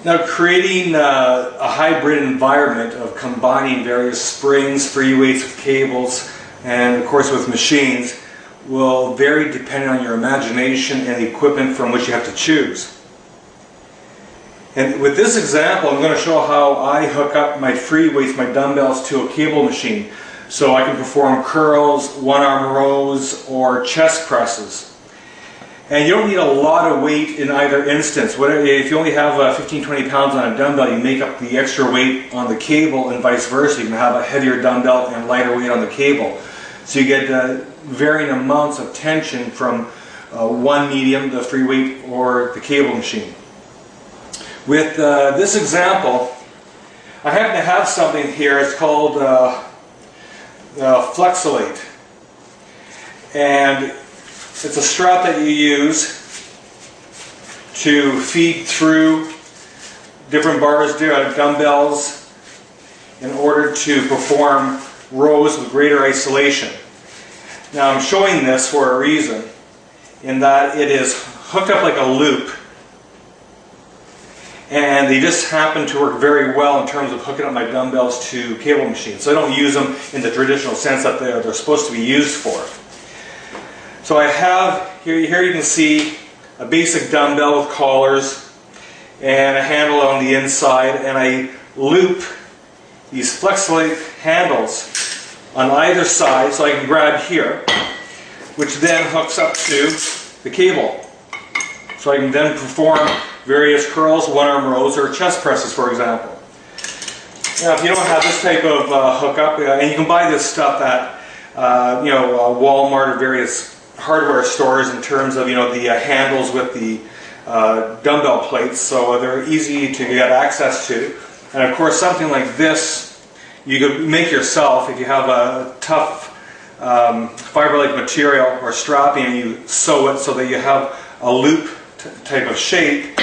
Now, creating a hybrid environment of combining various springs, free weights with cables, and of course with machines will vary depending on your imagination and the equipment from which you have to choose. And with this example, I'm going to show how I hook up my free weights, my dumbbells, to a cable machine so I can perform curls, one-arm rows, or chest presses. And you don't need a lot of weight in either instance. If you only have 15-20 pounds on a dumbbell, you make up the extra weight on the cable and vice versa. You can have a heavier dumbbell and lighter weight on the cable. So you get varying amounts of tension from one medium, the free weight, or the cable machine. With this example, I happen to have something here. It's called Flexolate. And it's a strap that you use to feed through different bars, dumbbells, in order to perform rows with greater isolation. Now I'm showing this for a reason, in that it is hooked up like a loop, and they just happen to work very well in terms of hooking up my dumbbells to cable machines. So I don't use them in the traditional sense that they're supposed to be used for. So I have, here you can see a basic dumbbell with collars and a handle on the inside, and I loop these Flexolate handles on either side so I can grab here, which then hooks up to the cable. So I can then perform various curls, one-arm rows, or chest presses, for example. Now, if you don't have this type of hookup, and you can buy this stuff at Walmart or various hardware stores in terms of the handles with the dumbbell plates, so they're easy to get access to. And of course, something like this you could make yourself if you have a tough fiber-like material or strapping, and you sew it so that you have a loop type of shape.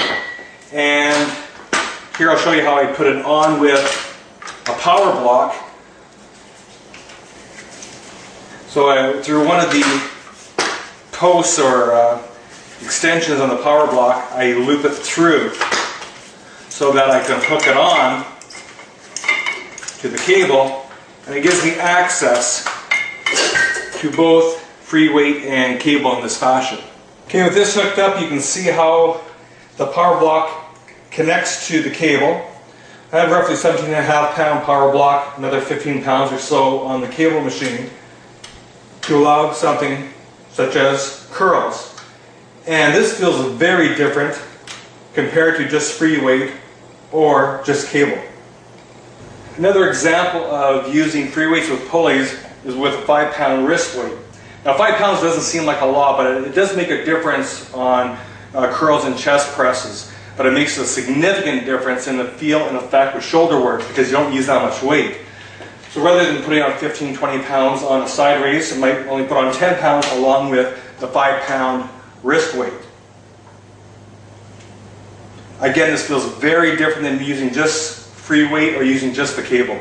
And here I'll show you how I put it on with a power block. So through one of the posts or extensions on the power block, I loop it through so that I can hook it on to the cable, and it gives me access to both free weight and cable in this fashion. Okay, with this hooked up, you can see how the power block connects to the cable. I have roughly 17.5 pound power block, another 15 pounds or so on the cable machine to allow something such as curls. And this feels very different compared to just free weight or just cable. Another example of using free weights with pulleys is with a 5 pound wrist weight. Now 5 pounds doesn't seem like a lot, but it does make a difference on curls and chest presses. But it makes a significant difference in the feel and effect with shoulder work because you don't use that much weight. So rather than putting on 15-20 pounds on a side raise, you might only put on 10 pounds along with the 5 pound wrist weight. Again, this feels very different than using just free weight or using just the cable.